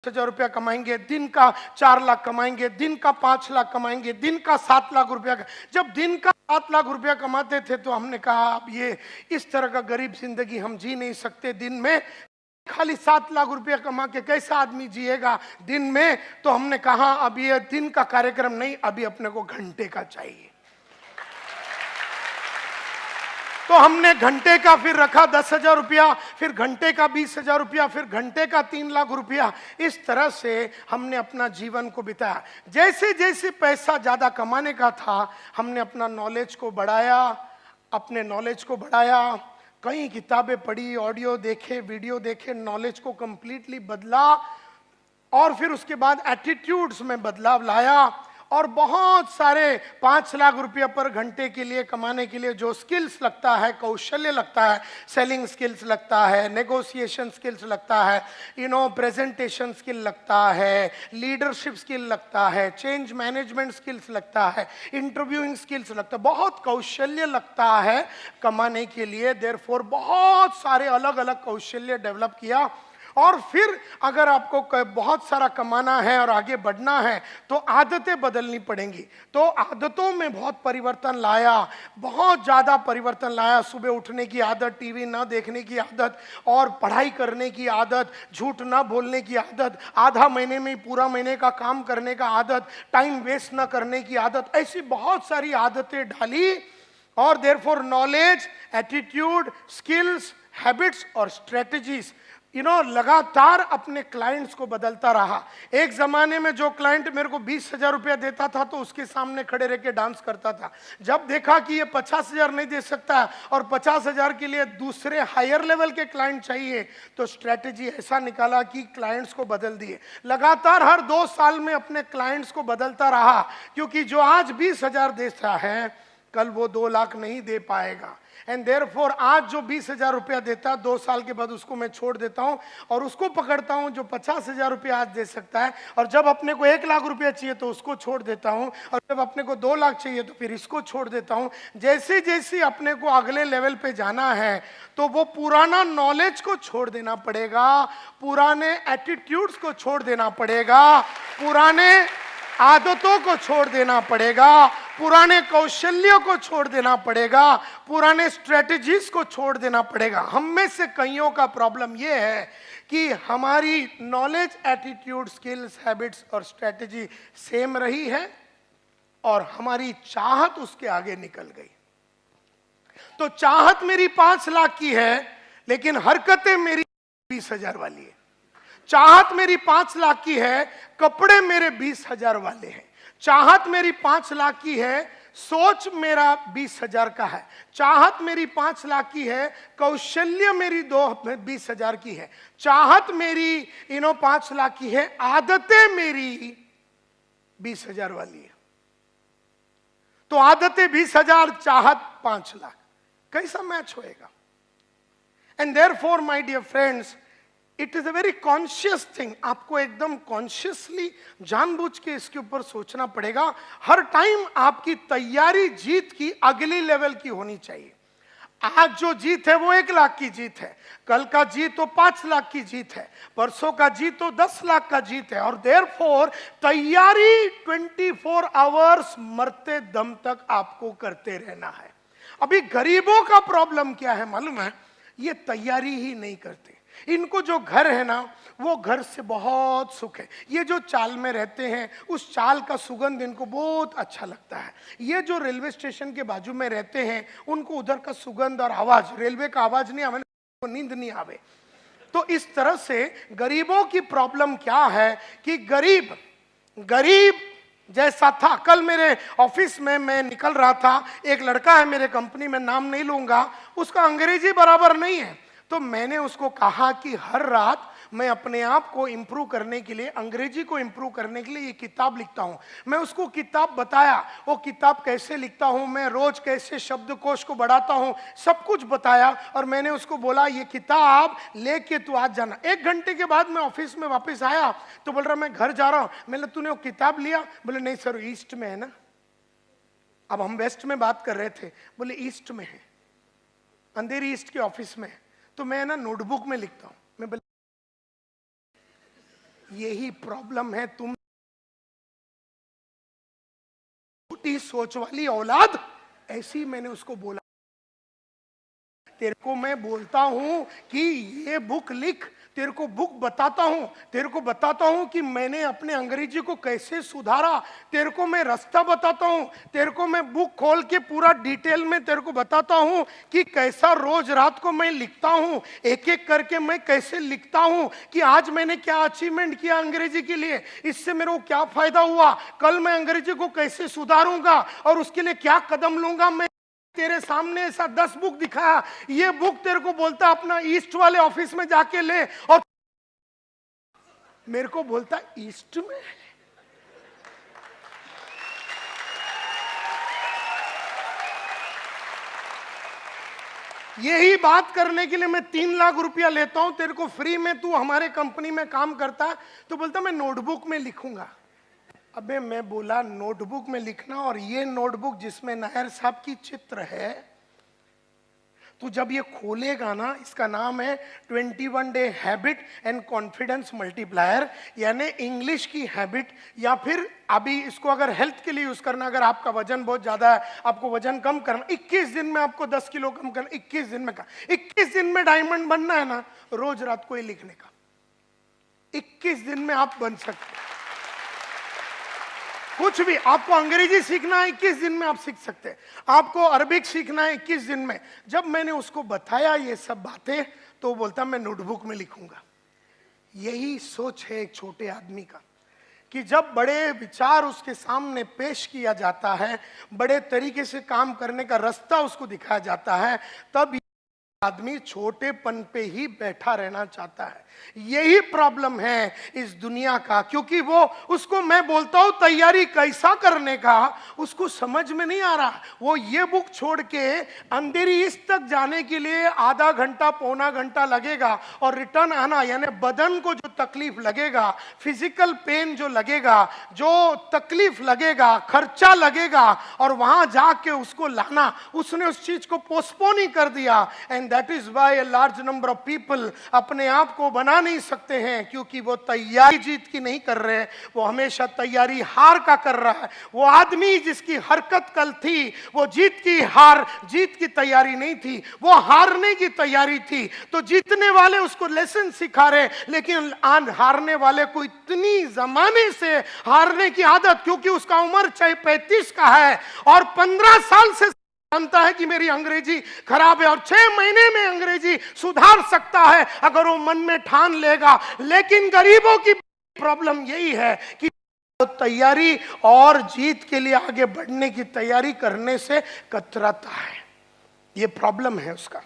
10,000 रुपया कमाएंगे, दिन का 4 लाख कमाएंगे, दिन का 5 लाख कमाएंगे, दिन का 7 लाख रुपया। जब दिन का 7 लाख रुपया कमाते थे तो हमने कहा अब ये इस तरह का गरीब जिंदगी हम जी नहीं सकते। दिन में खाली 7 लाख रुपया कमा के कैसा आदमी जिएगा दिन में? तो हमने कहा अब ये दिन का कार्यक्रम नहीं, अभी अपने को घंटे का चाहिए। तो हमने घंटे का फिर रखा 10,000 रुपया, फिर घंटे का 20,000 रुपया, फिर घंटे का 3 लाख रुपया। इस तरह से हमने अपना जीवन को बिताया। जैसे जैसे पैसा ज्यादा कमाने का था, हमने अपना नॉलेज को बढ़ाया, अपने नॉलेज को बढ़ाया, कई किताबें पढ़ी, ऑडियो देखे, वीडियो देखे, नॉलेज को कंप्लीटली बदला। और फिर उसके बाद एटीट्यूड्स में बदलाव लाया और बहुत सारे 5 लाख रुपया पर घंटे के लिए कमाने के लिए जो स्किल्स लगता है, कौशल्य लगता है, सेलिंग स्किल्स लगता है, नेगोशिएशन स्किल्स लगता है, प्रेजेंटेशन स्किल लगता है, लीडरशिप स्किल लगता है, चेंज मैनेजमेंट स्किल्स लगता है, इंटरव्यूइंग स्किल्स लगता है, बहुत कौशल्य लगता है कमाने के लिए। देयरफॉर बहुत सारे अलग अलग कौशल्य डेवलप किया। और फिर अगर आपको बहुत सारा कमाना है और आगे बढ़ना है तो आदतें बदलनी पड़ेंगी। तो आदतों में बहुत परिवर्तन लाया, बहुत ज़्यादा परिवर्तन लाया। सुबह उठने की आदत, टीवी ना देखने की आदत, और पढ़ाई करने की आदत, झूठ ना बोलने की आदत, आधा महीने में पूरा महीने का काम करने का आदत, टाइम वेस्ट ना करने की आदत, ऐसी बहुत सारी आदतें डाली। और therefore knowledge, attitude, skills, habits और स्ट्रेटजीज लगातार अपने क्लाइंट्स को बदलता रहा। एक जमाने में जो क्लाइंट मेरे को 20,000 रुपया देता था तो उसके सामने खड़े रह के डांस करता था। जब देखा कि ये 50,000 नहीं दे सकता और 50,000 के लिए दूसरे हायर लेवल के क्लाइंट चाहिए, तो स्ट्रेटेजी ऐसा निकाला कि क्लाइंट्स को बदल दिए। लगातार हर 2 साल में अपने क्लाइंट्स को बदलता रहा, क्योंकि जो आज 20,000 देता है कल वो 2 लाख नहीं दे पाएगा। एंड देयरफॉर आज जो 20,000 रुपया देता है 2 साल के बाद उसको मैं छोड़ देता हूं और उसको पकड़ता हूं जो 50,000 रुपया आज दे सकता है। और जब अपने को 1 लाख रुपया चाहिए तो उसको छोड़ देता हूं, और जब अपने को 2 लाख चाहिए तो फिर इसको छोड़ देता हूं। जैसे जैसे अपने को अगले लेवल पे जाना है तो वो पुराना नॉलेज को छोड़ देना पड़ेगा, पुराने एटीट्यूड्स को छोड़ देना पड़ेगा, पुराने आदतों को छोड़ देना पड़ेगा, पुराने कौशल्यों को छोड़ देना पड़ेगा, पुराने स्ट्रेटजीज को छोड़ देना पड़ेगा। हम में से कईयों का प्रॉब्लम यह है कि हमारी नॉलेज, एटीट्यूड, स्किल्स, हैबिट्स और स्ट्रेटजी सेम रही है और हमारी चाहत उसके आगे निकल गई। तो चाहत मेरी 5 लाख की है लेकिन हरकतें मेरी 20,000 वाली है। चाहत मेरी 5 लाख की है, कपड़े मेरे 20,000 वाले हैं। चाहत मेरी 5 लाख की है, सोच मेरा 20,000 का है। चाहत मेरी 5 लाख की है, कौशल्य मेरी 20,000 की है। चाहत मेरी 5 लाख की है, आदतें मेरी 20,000 वाली है। तो आदतें 20,000, चाहत 5 लाख, कैसा मैच होएगा? And therefore my dear friends, it is a very conscious thing. आपको एकदम कॉन्शियसली जानबूझ के इसके ऊपर सोचना पड़ेगा। हर टाइम आपकी तैयारी जीत की अगली लेवल की होनी चाहिए। आज जो जीत है वो 1 लाख की जीत है, कल का जीत तो 5 लाख की जीत है, परसों का जीत तो 10 लाख का जीत है। और देयरफॉर तैयारी 24 आवर्स मरते दम तक आपको करते रहना है। अभी गरीबों का प्रॉब्लम क्या है मालूम है? ये तैयारी ही नहीं करते। इनको जो घर है ना, वो घर से बहुत सुख है। ये जो चाल में रहते हैं उस चाल का सुगंध इनको बहुत अच्छा लगता है। ये जो रेलवे स्टेशन के बाजू में रहते हैं उनको उधर का सुगंध और आवाज, रेलवे का आवाज नहीं आवे, नींद नहीं आवे। तो इस तरह से गरीबों की प्रॉब्लम क्या है कि गरीब जैसा था। कल मेरे ऑफिस में मैं निकल रहा था, एक लड़का है मेरे कंपनी में, नाम नहीं लूंगा, उसका अंग्रेजी बराबर नहीं है। तो मैंने उसको कहा कि हर रात मैं अपने आप को इंप्रूव करने के लिए, अंग्रेजी को इंप्रूव करने के लिए ये किताब लिखता हूं। मैं उसको किताब बताया, वो किताब कैसे लिखता हूं मैं, रोज कैसे शब्दकोश को बढ़ाता हूं, सब कुछ बताया। और मैंने उसको बोला ये किताब लेके तू आज जाना। 1 घंटे के बाद मैं ऑफिस में वापस आया तो बोल रहा मैं घर जा रहा हूं। मैंने तूने वो किताब लिया? बोले नहीं सर, ईस्ट में है ना। अब हम वेस्ट में बात कर रहे थे, बोले ईस्ट में है, अंधेरी ईस्ट के ऑफिस में है। तो मैं ना नोटबुक में लिखता हूं। मैं यही प्रॉब्लम है। तुम छोटी सोच वाली औलाद, ऐसी मैंने उसको बोला। तेरे को मैं बोलता हूं कि ये बुक लिख, तेरे को बुक बताता हूं, तेरे को बताता हूं कि मैंने अपने अंग्रेजी को कैसे सुधारा, तेरे को मैं रास्ता बताता हूं, तेरे को मैं बुक खोल के पूरा डिटेल में तेरे को बताता हूं कि कैसा रोज रात को मैं लिखता हूं, एक एक करके मैं कैसे लिखता हूं कि आज मैंने क्या अचीवमेंट किया अंग्रेजी के लिए, इससे मेरे को क्या फायदा हुआ, कल मैं अंग्रेजी को कैसे सुधारूंगा और उसके लिए क्या कदम लूंगा। मैं तेरे सामने ऐसा 10 बुक दिखाया, ये बुक तेरे को बोलता अपना ईस्ट वाले ऑफिस में जाके ले, और मेरे को बोलता ईस्ट में। यही बात करने के लिए मैं 3 लाख रुपया लेता हूं तेरे को फ्री में, तू हमारे कंपनी में काम करता है, तो बोलता मैं नोटबुक में लिखूंगा। अबे मैं बोला नोटबुक में लिखना, और ये नोटबुक जिसमें नायर साहब की चित्र है, तू जब ये खोलेगा ना, इसका नाम है 21 day habit and confidence multiplier, यानी इंग्लिश की हैबिट, या फिर अभी इसको अगर हेल्थ के लिए यूज करना, अगर आपका वजन बहुत ज्यादा है, आपको वजन कम करना, 21 दिन में आपको 10 किलो कम करना, 21 दिन में 21 दिन में डायमंड बनना है ना, रोज रात को ये लिखने का, 21 दिन में आप बन सकते हैं। कुछ भी आपको अंग्रेजी सीखना है 21 दिन में आप सीख सकते हैं, आपको अरबिक सीखना है 21 दिन में। जब मैंने उसको बताया ये सब बातें, तो बोलता मैं नोटबुक में लिखूंगा। यही सोच है एक छोटे आदमी का, कि जब बड़े विचार उसके सामने पेश किया जाता है, बड़े तरीके से काम करने का रास्ता उसको दिखाया जाता है, तब आदमी छोटेपन पे ही बैठा रहना चाहता है। यही प्रॉब्लम है इस दुनिया का, क्योंकि वो उसको मैं बोलता हूं तैयारी कैसा करने का, उसको समझ में नहीं आ रहा। वो ये बुक छोड़ के अंधेरी ईस्ट तक जाने के लिए आधा घंटा पौना घंटा लगेगा, और रिटर्न आना, यानी बदन को जो तकलीफ लगेगा, फिजिकल पेन जो लगेगा, जो तकलीफ लगेगा, खर्चा लगेगा, और वहां जाके उसको लाना, उसने उस चीज को पोस्टपोन ही कर दिया। And that is why a large number of people अपने आप को बना नहीं सकते हैं, क्योंकि वो तैयारी जीत की नहीं कर रहे, वो हमेशा तैयारी हार का कर रहा है। वो आदमी जिसकी हरकत कल थी, वो जीत की तैयारी नहीं थी, वो हारने की तैयारी थी। तो जीतने वाले उसको लेसन सिखा रहे, लेकिन हारने वाले को इतनी जमाने से हारने की आदत, क्योंकि उसका उम्र चाहे 35 का है और 15 साल से जानता है कि मेरी अंग्रेजी खराब है, और 6 महीने में अंग्रेजी सुधार सकता है अगर वो मन में ठान लेगा। लेकिन गरीबों की प्रॉब्लम यही है कि वो तैयारी और जीत के लिए आगे बढ़ने की तैयारी करने से कतराता है। ये प्रॉब्लम है उसका।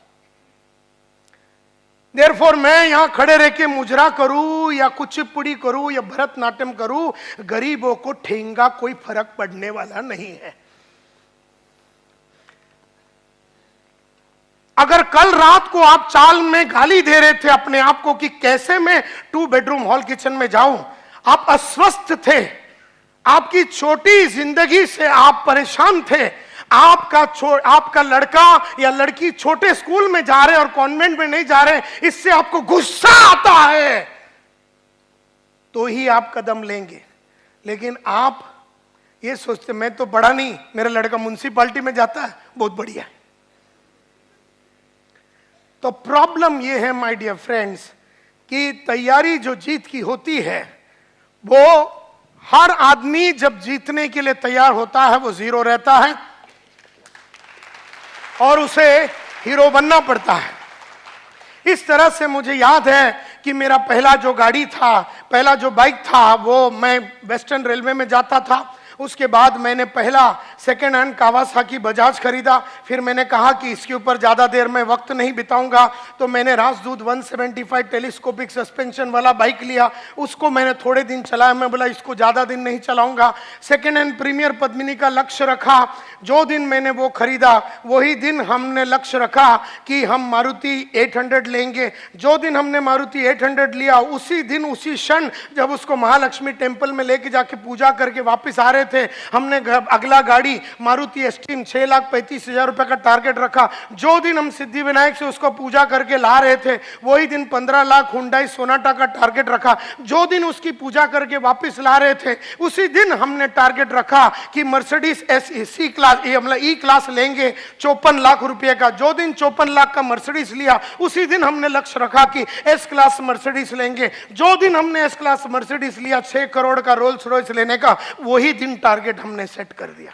देयरफॉर मैं यहां खड़े रह के मुजरा करूं या कुचिपुड़ी करूं या भरतनाट्यम करूं, गरीबों को ठेंगा कोई फर्क पड़ने वाला नहीं है। अगर कल रात को आप चाल में गाली दे रहे थे अपने आप को कि कैसे मैं 2 बेडरूम हॉल किचन में जाऊं, आप अस्वस्थ थे, आपकी छोटी जिंदगी से आप परेशान थे, आपका लड़का या लड़की छोटे स्कूल में जा रहे और कॉन्वेंट में नहीं जा रहे, इससे आपको गुस्सा आता है, तो ही आप कदम लेंगे। लेकिन आप ये सोचते मैं तो बड़ा नहीं, मेरा लड़का म्युनिसिपैलिटी में जाता है, बहुत बढ़िया है। तो प्रॉब्लम यह है माय डियर फ्रेंड्स कि तैयारी जो जीत की होती है, वो हर आदमी जब जीतने के लिए तैयार होता है वो जीरो रहता है और उसे हीरो बनना पड़ता है। इस तरह से मुझे याद है कि मेरा पहला जो गाड़ी था, पहला जो बाइक था, वो मैं वेस्टर्न रेलवे में जाता था। उसके बाद मैंने पहला सेकेंड हैंड कावासाकी बजाज खरीदा। फिर मैंने कहा कि इसके ऊपर ज़्यादा देर मैं वक्त नहीं बिताऊंगा, तो मैंने राजदूत 175 टेलीस्कोपिक सस्पेंशन वाला बाइक लिया। उसको मैंने थोड़े दिन चलाया, मैं बोला इसको ज़्यादा दिन नहीं चलाऊंगा। सेकेंड हैंड प्रीमियर पद्मिनी का लक्ष्य रखा। जो दिन मैंने वो खरीदा वही दिन हमने लक्ष्य रखा कि हम मारुति 800 लेंगे। जो दिन हमने मारुति 800 लिया, उसी दिन उसी क्षण जब उसको महालक्ष्मी टेम्पल में लेके जाके पूजा करके वापस आ रहे रहे थे, हमने अगला गाड़ी मारुति एस्टीम 6,35,000 रुपए का टारगेट रखा। जो दिन हम सिद्धि विनायक से उसको पूजा करके ला रहे थे, वही दिन 15 लाख हुंडई सोनाटा का टारगेट रखा। जो दिन उसकी पूजा करके वापस ला रहे थे, उसी दिन हमने टारगेट रखा कि मर्सिडीज सी क्लास, मतलब ई क्लास लेंगे 54 लाख रुपए का। जो दिन 54 लाख का मर्सिडीज लिया, उसी दिन हमने लक्ष्य रखा कि एस क्लास मर्सिडीज लेंगे। जो दिन हमने एस क्लास मर्सिडीज लिया 6 करोड़ का रोल्स रॉयस लेने का, वही दिन टारगेट हमने सेट कर दिया।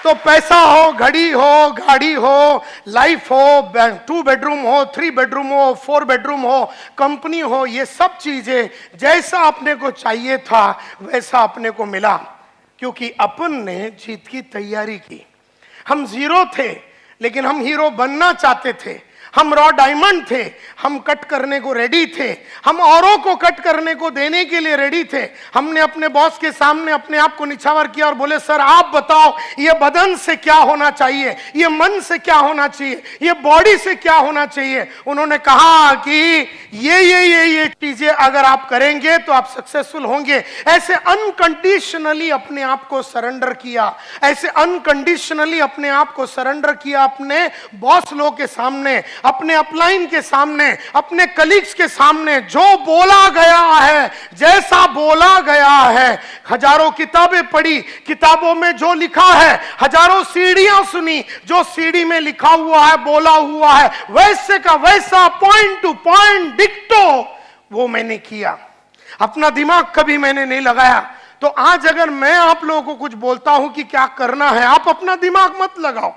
तो पैसा हो, घड़ी हो, गाड़ी हो, लाइफ हो, 2 बेडरूम हो, 3 बेडरूम हो, 4 बेडरूम हो, कंपनी हो, ये सब चीजें जैसा अपने को चाहिए था वैसा अपने को मिला, क्योंकि अपन ने जीत की तैयारी की। हम जीरो थे लेकिन हम हीरो बनना चाहते थे। हम रॉ डायमंड थे, हम कट करने को रेडी थे, हम औरों को कट करने को देने के लिए रेडी थे। हमने अपने बॉस के सामने अपने आप को निछावर किया और बोले, सर आप बताओ ये बदन से क्या होना चाहिए, ये मन से क्या होना चाहिए, ये बॉडी से क्या होना चाहिए। उन्होंने कहा कि ये चीजें अगर आप करेंगे तो आप सक्सेसफुल होंगे। ऐसे अनकंडीशनली अपने आप को सरेंडर किया, ऐसे अनकंडीशनली अपने आप को सरेंडर किया अपने बॉस लोग के सामने, अपने अपलाइन के सामने, अपने कलीग्स के सामने। जो बोला गया है, जैसा बोला गया है, हजारों किताबें पढ़ी, किताबों में जो लिखा है, हजारों सीढ़ियां सुनी, जो सीढ़ी में लिखा हुआ है, बोला हुआ है, वैसे का वैसा पॉइंट टू पॉइंट डिक्टो वो मैंने किया। अपना दिमाग कभी मैंने नहीं लगाया। तो आज अगर मैं आप लोगों को कुछ बोलता हूं कि क्या करना है, आप अपना दिमाग मत लगाओ,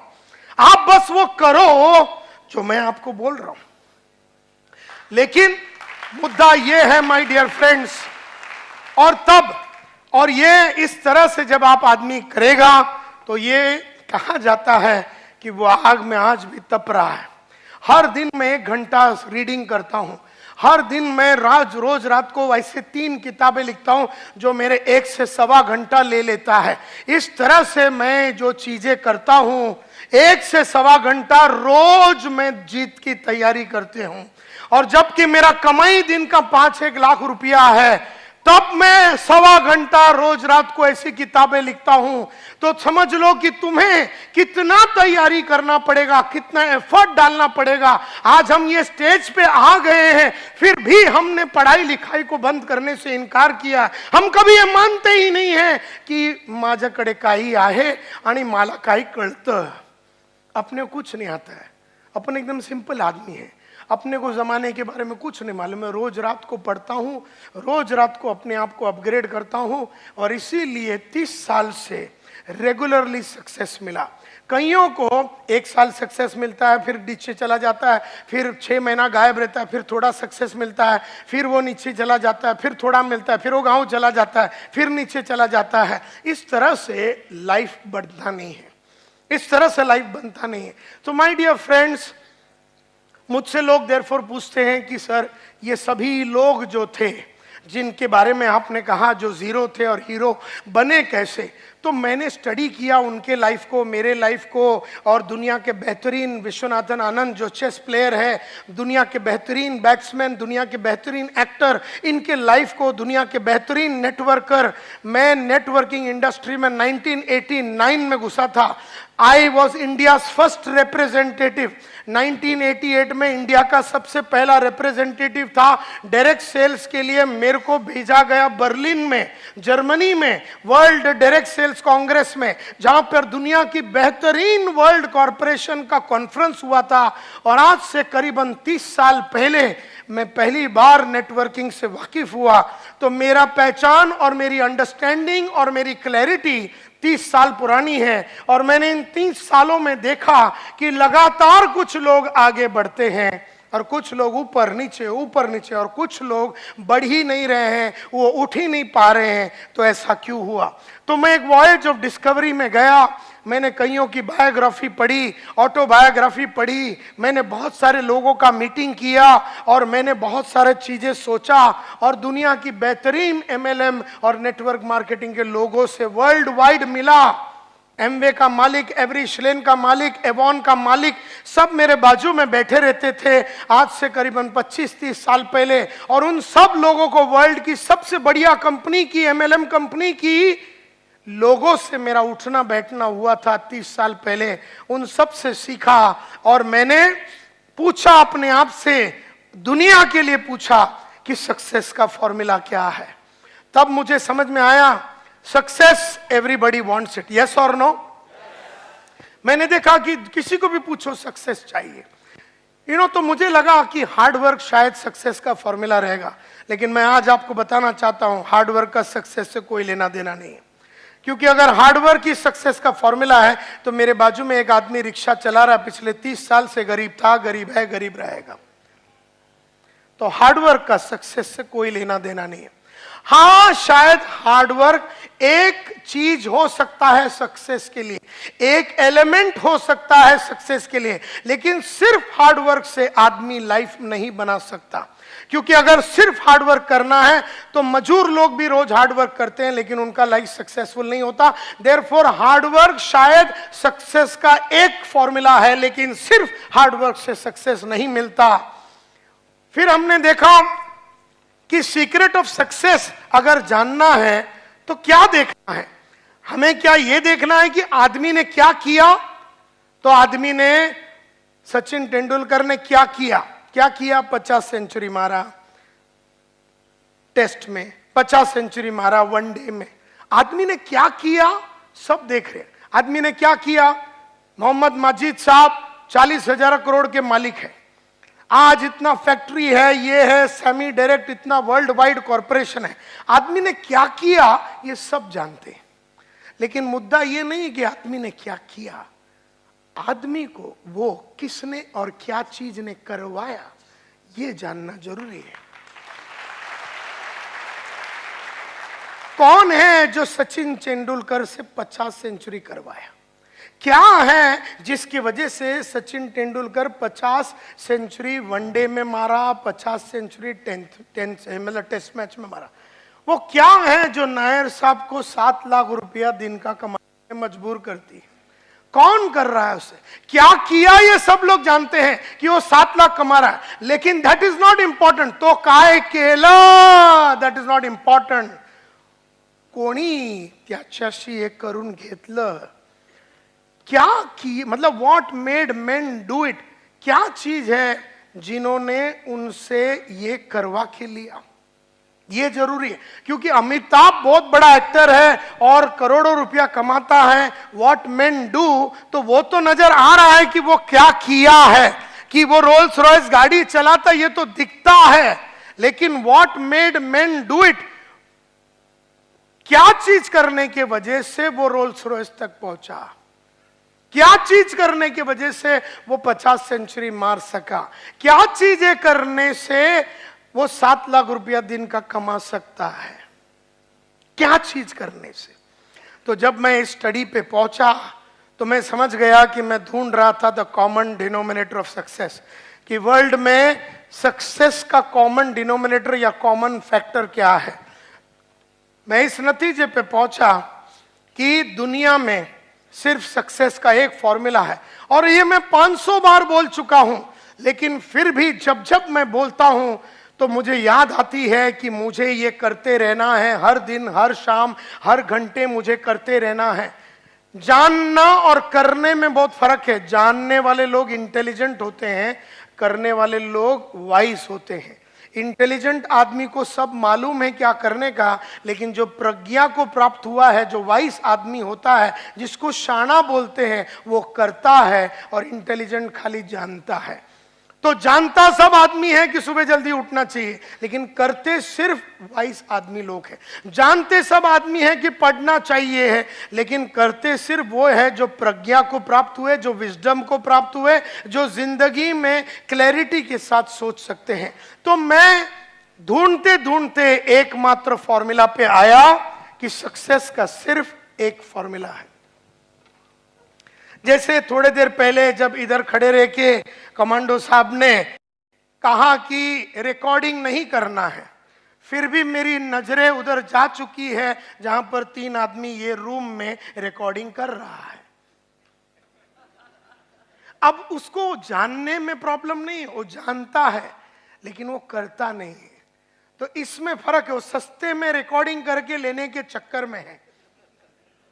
आप बस वो करो जो मैं आपको बोल रहा हूं। लेकिन मुद्दा यह है माय डियर फ्रेंड्स, और ये इस तरह से जब आप आदमी करेगा तो ये कहा जाता है कि वो आग में आज भी तप रहा है। हर दिन मैं 1 घंटा रीडिंग करता हूं, हर दिन मैं रोज रात को ऐसे 3 किताबें लिखता हूं जो मेरे 1 से सवा घंटा ले लेता है। इस तरह से मैं जो चीजें करता हूं, 1 से सवा घंटा रोज मैं जीत की तैयारी करते हूं। और जबकि मेरा कमाई दिन का 5-1 लाख रुपया है, तब मैं सवा घंटा रोज रात को ऐसी किताबें लिखता हूं। तो समझ लो कि तुम्हें कितना तैयारी करना पड़ेगा, कितना एफर्ट डालना पड़ेगा। आज हम ये स्टेज पे आ गए हैं, फिर भी हमने पढ़ाई लिखाई को बंद करने से इनकार किया। हम कभी ये मानते ही नहीं है कि माझ्याकडे काही आहे आणि मला काही कळतं। अपने कुछ नहीं आता है, अपन एकदम सिंपल आदमी है, अपने को जमाने के बारे में कुछ नहीं मालूम है। रोज रात को पढ़ता हूँ, रोज रात को अपने आप को अपग्रेड करता हूँ, और इसीलिए 30 साल से रेगुलरली सक्सेस मिला। कईयों को 1 साल सक्सेस मिलता है, फिर नीचे चला जाता है, फिर 6 महीना गायब रहता है, फिर थोड़ा सक्सेस मिलता है, फिर वो नीचे चला जाता है, फिर थोड़ा मिलता है, फिर वो गांव चला जाता है, फिर नीचे चला जाता है। इस तरह से लाइफ बढ़ता नहीं है, इस तरह से लाइफ बनता नहीं है। तो माय डियर फ्रेंड्स, मुझसे लोग देयरफॉर पूछते हैं कि सर ये सभी लोग जो थे जिनके बारे में आपने कहा जो जीरो थे और हीरो बने कैसे, तो मैंने स्टडी किया उनके लाइफ को, मेरे लाइफ को, और दुनिया के बेहतरीन विश्वनाथन आनंद जो चेस प्लेयर है, दुनिया के बेहतरीन बैट्समैन, दुनिया के बेहतरीन एक्टर, इनके लाइफ को, दुनिया के बेहतरीन नेटवर्कर। मैं नेटवर्किंग इंडस्ट्री में 1989 में घुसा था। I was India first representative. 1988 में इंडिया का सबसे पहला रिप्रेजेंटेटिव था डायरेक्ट सेल्स के लिए। मेरे को भेजा गया बर्लिन में, जर्मनी में, वर्ल्ड डायरेक्ट सेल्स कांग्रेस में, जहां पर दुनिया की बेहतरीन वर्ल्ड कॉरपोरेशन का कॉन्फ्रेंस हुआ था। और आज से करीबन 30 साल पहले मैं पहली बार नेटवर्किंग से वाकिफ हुआ। तो मेरा पहचान और मेरी अंडरस्टैंडिंग और मेरी क्लैरिटी 30 साल पुरानी है। और मैंने इन 30 सालों में देखा कि लगातार कुछ लोग आगे बढ़ते हैं और कुछ लोग ऊपर नीचे, और कुछ लोग बढ़ ही नहीं रहे हैं, वो उठ ही नहीं पा रहे हैं। तो ऐसा क्यों हुआ? तो मैं एक वॉयज ऑफ डिस्कवरी में गया। मैंने कईयों की बायोग्राफी पढ़ी, ऑटोबायोग्राफी पढ़ी, मैंने बहुत सारे लोगों का मीटिंग किया, और मैंने बहुत सारे चीजें सोचा, और दुनिया की बेहतरीन MLM और नेटवर्क मार्केटिंग के लोगों से वर्ल्ड वाइड मिला। एमवे का मालिक, एवरी का मालिक, एवॉन का मालिक, सब मेरे बाजू में बैठे रहते थे आज से करीबन 25-30 साल पहले। और उन सब लोगों को वर्ल्ड की सबसे बढ़िया कंपनी की, एमएलएम कंपनी की लोगों से मेरा उठना बैठना हुआ था 30 साल पहले। उन सब से सीखा और मैंने पूछा अपने आप से, दुनिया के लिए पूछा कि सक्सेस का फॉर्मूला क्या है। तब मुझे समझ में आया, success everybody wants it, yes और नो। मैंने देखा कि किसी को भी पूछो सक्सेस चाहिए, तो मुझे लगा कि हार्ड वर्क शायद सक्सेस का फॉर्मूला रहेगा। लेकिन मैं आज आपको बताना चाहता हूं, हार्ड वर्क का सक्सेस से कोई लेना देना नहीं है। क्योंकि अगर हार्ड वर्क ही सक्सेस का फॉर्मूला है तो मेरे बाजू में एक आदमी रिक्शा चला रहा है, पिछले 30 साल से गरीब था, गरीब है, गरीब रहेगा। तो हार्ड वर्क का सक्सेस से कोई लेना देना नहीं है। हाँ, शायद हार्ड वर्क एक चीज हो सकता है सक्सेस के लिए, एक एलिमेंट हो सकता है सक्सेस के लिए, लेकिन सिर्फ हार्ड वर्क से आदमी लाइफ नहीं बना सकता। क्योंकि अगर सिर्फ हार्ड वर्क करना है तो मजूर लोग भी रोज हार्ड वर्क करते हैं लेकिन उनका लाइफ सक्सेसफुल नहीं होता। देयरफॉर हार्ड वर्क शायद सक्सेस का एक फॉर्मूला है, लेकिन सिर्फ हार्ड वर्क से सक्सेस नहीं मिलता। फिर हमने देखा कि सीक्रेट ऑफ सक्सेस अगर जानना है तो क्या देखना है, हमें क्या यह देखना है कि आदमी ने क्या किया। तो आदमी ने, सचिन तेंदुलकर ने क्या किया, 50 सेंचुरी मारा टेस्ट में, 50 सेंचुरी मारा वनडे में। आदमी ने क्या किया सब देख रहे हैं। आदमी ने क्या किया, मोहम्मद माजिद साहब 40,000 करोड़ के मालिक है, आज इतना फैक्ट्री है, ये है सेमी डायरेक्ट, इतना वर्ल्ड वाइड कॉरपोरेशन है। आदमी ने क्या किया ये सब जानते हैं, लेकिन मुद्दा ये नहीं कि आदमी ने क्या किया, आदमी को वो किसने और क्या चीज ने करवाया ये जानना जरूरी है। कौन है जो सचिन तेंदुलकर से 50 सेंचुरी करवाया, क्या है जिसकी वजह से सचिन तेंदुलकर 50 सेंचुरी वनडे में मारा, 50 सेंचुरी मतलब टेस्ट मैच में मारा। वो क्या है जो नायर साहब को 7 लाख रुपया दिन का कमाने में मजबूर करती है। कौन कर रहा है उसे, क्या किया, ये सब लोग जानते हैं कि वो 7 लाख कमा रहा है, लेकिन दैट इज नॉट इंपॉर्टंट। तो काय केलं, दैट इज नॉट इंपॉर्टंट। कोणी त्याच्याशी हे करून घेतलं, क्या की, मतलब what made main do it, क्या चीज है जिन्होंने उनसे ये करवा के लिया, ये जरूरी है। क्योंकि अमिताभ बहुत बड़ा एक्टर है और करोड़ों रुपया कमाता है, व्हाट मेन डू, तो वो तो नजर आ रहा है कि वो क्या किया है, कि वो रोल्स रॉयस गाड़ी चलाता, ये तो दिखता है। लेकिन what made main do it, क्या चीज करने के वजह से वो रोल्स रॉयस तक पहुंचा, क्या चीज करने की वजह से वो 50 सेंचुरी मार सका, क्या चीजें करने से वो 7 लाख रुपया दिन का कमा सकता है, क्या चीज करने से। तो जब मैं इस स्टडी पे पहुंचा तो मैं समझ गया कि मैं ढूंढ रहा था the common denominator of success, कि वर्ल्ड में सक्सेस का कॉमन डिनोमिनेटर या कॉमन फैक्टर क्या है। मैं इस नतीजे पे पहुंचा कि दुनिया में सिर्फ सक्सेस का एक फॉर्मूला है, और ये मैं 500 बार बोल चुका हूं, लेकिन फिर भी जब जब मैं बोलता हूं तो मुझे याद आती है कि मुझे ये करते रहना है, हर दिन, हर शाम, हर घंटे मुझे करते रहना है। जानना और करने में बहुत फर्क है। जानने वाले लोग इंटेलिजेंट होते हैं, करने वाले लोग वाइस होते हैं। इंटेलिजेंट आदमी को सब मालूम है क्या करने का, लेकिन जो प्रज्ञा को प्राप्त हुआ है, जो वाइस आदमी होता है, जिसको शाना बोलते हैं, वो करता है, और इंटेलिजेंट खाली जानता है। तो जानता सब आदमी है कि सुबह जल्दी उठना चाहिए, लेकिन करते सिर्फ वाइस आदमी लोग हैं। जानते सब आदमी है कि पढ़ना चाहिए है, लेकिन करते सिर्फ वो है जो प्रज्ञा को प्राप्त हुए, जो विजडम को प्राप्त हुए, जो जिंदगी में क्लैरिटी के साथ सोच सकते हैं। तो मैं ढूंढते ढूंढते एकमात्र फॉर्मूला पे आया कि सक्सेस का सिर्फ एक फॉर्मूला है। जैसे थोड़े देर पहले जब इधर खड़े रह के कमांडो साहब ने कहा कि रिकॉर्डिंग नहीं करना है, फिर भी मेरी नजरें उधर जा चुकी है जहां पर 3 आदमी ये रूम में रिकॉर्डिंग कर रहा है। अब उसको जानने में प्रॉब्लम नहीं है, वो जानता है लेकिन वो करता नहीं है। तो इसमें फर्क है। वो सस्ते में रिकॉर्डिंग करके लेने के चक्कर में है।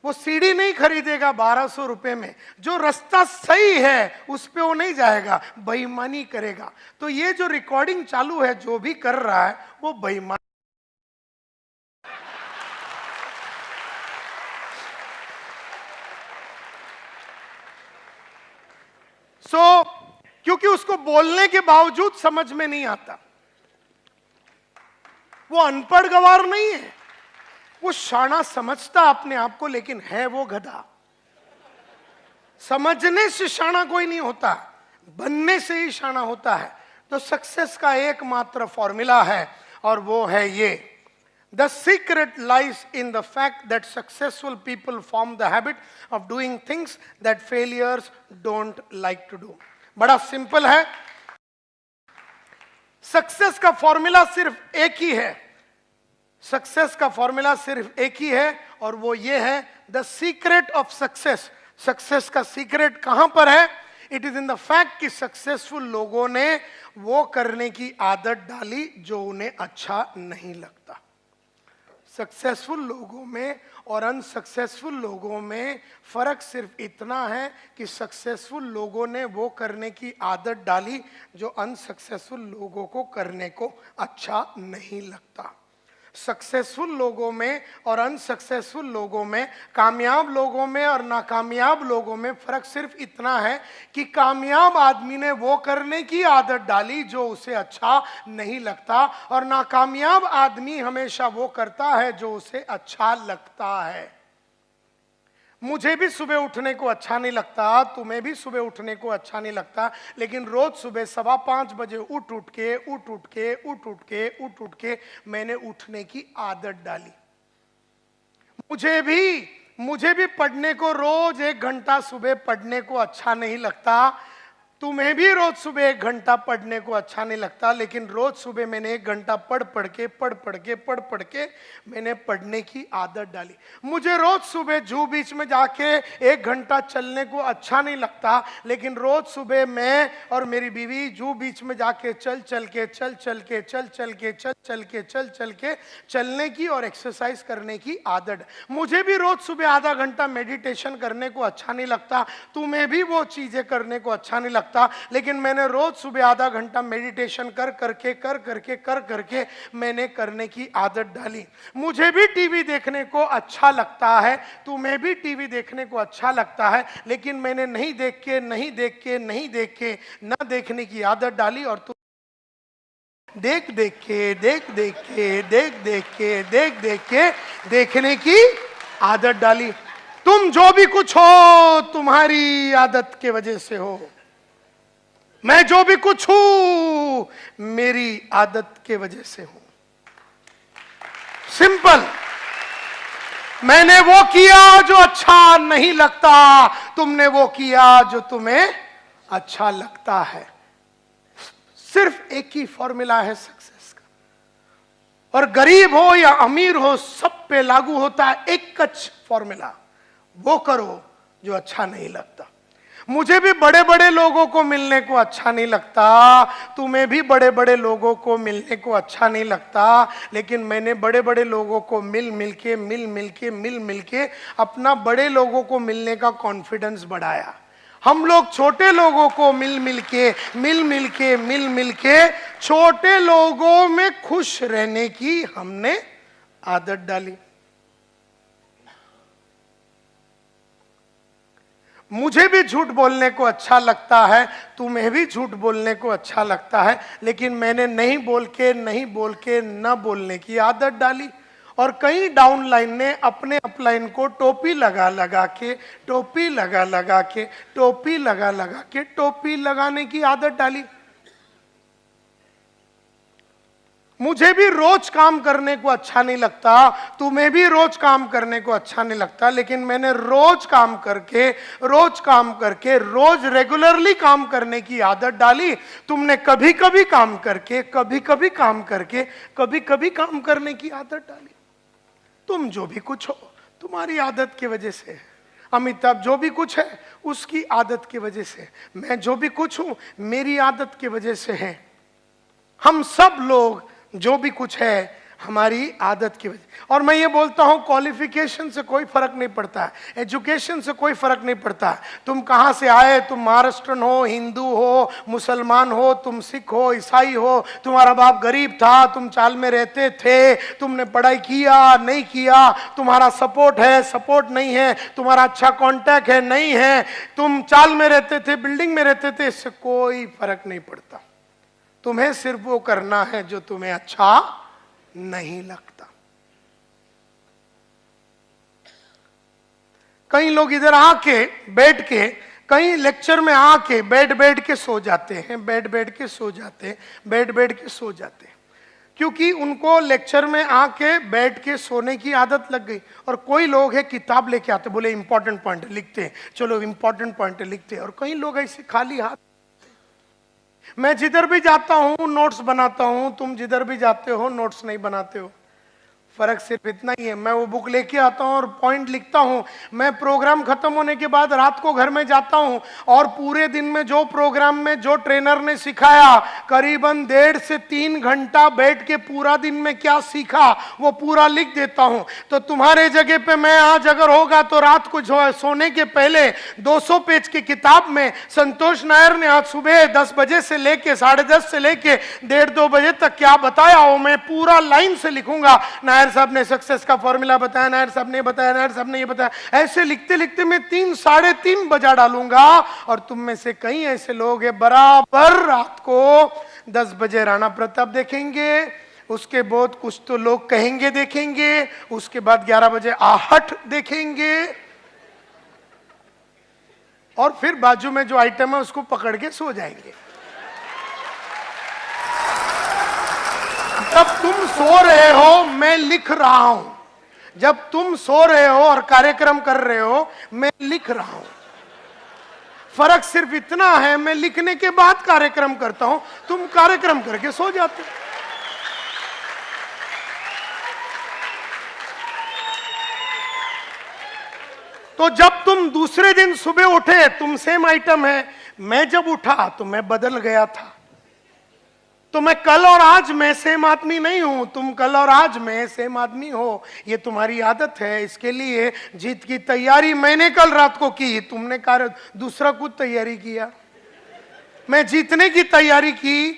वो सीडी नहीं खरीदेगा 1200 रुपए में, जो रास्ता सही है उस पे वो नहीं जाएगा, बेईमानी करेगा। तो ये जो रिकॉर्डिंग चालू है, जो भी कर रहा है वो बेईमान। क्योंकि उसको बोलने के बावजूद समझ में नहीं आता। वो अनपढ़ गवार नहीं है, वो शाना समझता अपने आप को, लेकिन है वो गधा। समझने से शाना कोई नहीं होता, बनने से ही शाना होता है। तो सक्सेस का एकमात्र फॉर्मूला है और वो है ये: The secret lies in the fact that successful people form the habit of doing things that failures don't like to do. बड़ा सिंपल है। सक्सेस का फॉर्मूला सिर्फ एक ही है। सक्सेस का फॉर्मूला सिर्फ एक ही है और वो ये है, the secret of success. Success का सीक्रेट कहां पर है? It is in the fact कि सक्सेसफुल लोगों ने वो करने की आदत डाली जो उन्हें अच्छा नहीं लगता। सक्सेसफुल लोगों में और अनसक्सेसफुल लोगों में फर्क सिर्फ इतना है कि सक्सेसफुल लोगों ने वो करने की आदत डाली जो अनसक्सेसफुल लोगों को करने को अच्छा नहीं लगता। सक्सेसफुल लोगों में और अनसक्सेसफुल लोगों में, कामयाब लोगों में और नाकामयाब लोगों में फर्क सिर्फ इतना है कि कामयाब आदमी ने वो करने की आदत डाली जो उसे अच्छा नहीं लगता और नाकामयाब आदमी हमेशा वो करता है जो उसे अच्छा लगता है। मुझे भी सुबह उठने को अच्छा नहीं लगता, तुम्हें भी सुबह उठने को अच्छा नहीं लगता, लेकिन रोज सुबह 5:15 बजे उठ के मैंने उठने की आदत डाली। मुझे भी पढ़ने को रोज 1 घंटा सुबह पढ़ने को अच्छा नहीं लगता, तुम्हें भी रोज सुबह 1 घंटा पढ़ने को अच्छा नहीं लगता, लेकिन रोज सुबह मैंने 1 घंटा पढ़ के मैंने पढ़ने की आदत डाली। मुझे रोज सुबह जू बीच में जाके 1 घंटा चलने को अच्छा नहीं लगता, लेकिन रोज सुबह मैं और मेरी बीवी जू बीच में जाके चल के चलने की और एक्सरसाइज करने की आदत। मुझे भी रोज सुबह आधा घंटा मेडिटेशन करने को अच्छा नहीं लगता, तुम्हें भी वो चीजें करने को अच्छा नहीं लगता, लेकिन मैंने रोज सुबह आधा घंटा मेडिटेशन कर करके मैंने करने की आदत डाली। मुझे भी टीवी देखने को अच्छा लगता है, तुम्हें भी टीवी देखने को अच्छा लगता है, लेकिन मैंने नहीं देख के ना देखने की आदत डाली और तुम देख के देखने की आदत डाली। तुम जो भी कुछ हो तुम्हारी आदत के वजह से हो, मैं जो भी कुछ हूं मेरी आदत के वजह से हूं। सिंपल। मैंने वो किया जो अच्छा नहीं लगता, तुमने वो किया जो तुम्हें अच्छा लगता है। सिर्फ एक ही फॉर्मूला है सक्सेस का, और गरीब हो या अमीर हो सब पे लागू होता है एक कच फॉर्मूला, वो करो जो अच्छा नहीं लगता। मुझे भी बड़े बड़े लोगों को मिलने को अच्छा नहीं लगता, तुम्हें भी बड़े बड़े लोगों को मिलने को अच्छा नहीं लगता, लेकिन मैंने बड़े बड़े लोगों को मिल मिल के अपना बड़े लोगों को मिलने का कॉन्फिडेंस बढ़ाया। हम लोग छोटे लोगों को मिल मिल के छोटे लोगों में खुश रहने की हमने आदत डाली। मुझे भी झूठ बोलने को अच्छा लगता है, तुम्हें भी झूठ बोलने को अच्छा लगता है, लेकिन मैंने नहीं बोल के न बोलने की आदत डाली। और कई डाउनलाइन ने अपने अपलाइन को टोपी लगा के टोपी लगाने की आदत डाली। मुझे भी रोज काम करने को अच्छा नहीं लगता, तुम्हें भी रोज काम करने को अच्छा नहीं लगता, लेकिन मैंने रोज काम करके रोज रेगुलरली काम करने की आदत डाली। तुमने कभी कभी काम करके कभी कभी काम करने की आदत डाली। तुम जो भी कुछ हो तुम्हारी आदत की वजह से, अमिताभ जो भी कुछ है उसकी आदत की वजह से, मैं जो भी कुछ हूं मेरी आदत की वजह से है। हम सब लोग जो भी कुछ है हमारी आदत की वजह। और मैं ये बोलता हूं क्वालिफिकेशन से कोई फर्क नहीं पड़ता है, एजुकेशन से कोई फर्क नहीं पड़ता है। तुम कहां से आए, तुम महाराष्ट्रन हो, हिंदू हो, मुसलमान हो, तुम सिख हो, ईसाई हो, तुम्हारा बाप गरीब था, तुम चाल में रहते थे, तुमने पढ़ाई किया नहीं किया, तुम्हारा सपोर्ट है सपोर्ट नहीं है, तुम्हारा अच्छा कांटेक्ट है नहीं है, तुम चाल में रहते थे बिल्डिंग में रहते थे, इससे कोई फर्क नहीं पड़ता। तुम्हें सिर्फ वो करना है जो तुम्हें अच्छा नहीं लगता। कई लोग इधर आके बैठ के, कई लेक्चर में आके बैठ के सो जाते हैं, बैठ के सो जाते हैं, क्योंकि उनको लेक्चर में आके बैठ के सोने की आदत लग गई। और कोई लोग है किताब लेके आते, बोले इंपॉर्टेंट पॉइंट लिखते हैं, चलो इंपॉर्टेंट पॉइंट लिखते हैं। और कई लोग ऐसे खाली हाथ, मैं जिधर भी जाता हूं नोट्स बनाता हूं, तुम जिधर भी जाते हो नोट्स नहीं बनाते हो। फर्क सिर्फ इतना ही है, मैं वो बुक लेके आता हूं और पॉइंट लिखता हूं। मैं प्रोग्राम खत्म होने के बाद रात को घर में जाता हूं और पूरे दिन में जो प्रोग्राम में जो ट्रेनर ने सिखाया, करीबन 1.5 से 3 घंटा बैठ के पूरा दिन में क्या सीखा वो पूरा लिख देता हूं। तो तुम्हारे जगह पे मैं आज अगर होगा तो रात को सोने के पहले 200 पेज की किताब में संतोष नायर ने आज सुबह 10 बजे से लेके 10:30 से लेके 1:30-2 बजे तक क्या बताया वो मैं पूरा लाइन से लिखूंगा। नायर साहब ने सक्सेस का फॉर्मूला बताया, नायर साहब ने बताया, नायर साहब ने ये बताया, ऐसे लिखते लिखते मैं 3-3:30 बजा डालूंगा। और तुम में से कई ऐसे लोग हैं बराबर रात को 10 बजे राणा प्रताप देखेंगे, उसके बाद कुछ तो लोग कहेंगे देखेंगे, उसके बाद 11 बजे आहट देखेंगे, और फिर बाजू में जो आइटम है उसको पकड़ के सो जाएंगे। जब तुम सो रहे हो मैं लिख रहा हूं, जब तुम सो रहे हो और कार्यक्रम कर रहे हो मैं लिख रहा हूं। फर्क सिर्फ इतना है, मैं लिखने के बाद कार्यक्रम करता हूं, तुम कार्यक्रम करके सो जाते हो। तो जब तुम दूसरे दिन सुबह उठे, तुम सेम आइटम है, मैं जब उठा तो मैं बदल गया था। तो मैं कल और आज में सेम आदमी नहीं हूं, तुम कल और आज में सेम आदमी हो। ये तुम्हारी आदत है, इसके लिए जीत की तैयारी मैंने कल रात को की, तुमने दूसरा कुछ तैयारी किया। मैं जीतने की तैयारी की,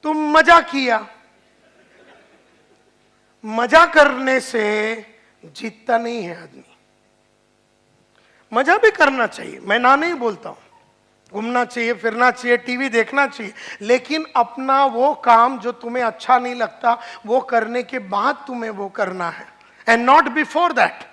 तुम मजा किया। मजा करने से जीतता नहीं है आदमी। मजा भी करना चाहिए, मैं ना नहीं बोलता हूं, घूमना चाहिए, फिरना चाहिए, टीवी देखना चाहिए, लेकिन अपना वो काम जो तुम्हें अच्छा नहीं लगता वो करने के बाद तुम्हें वो करना है, एंड नॉट बिफोर दैट।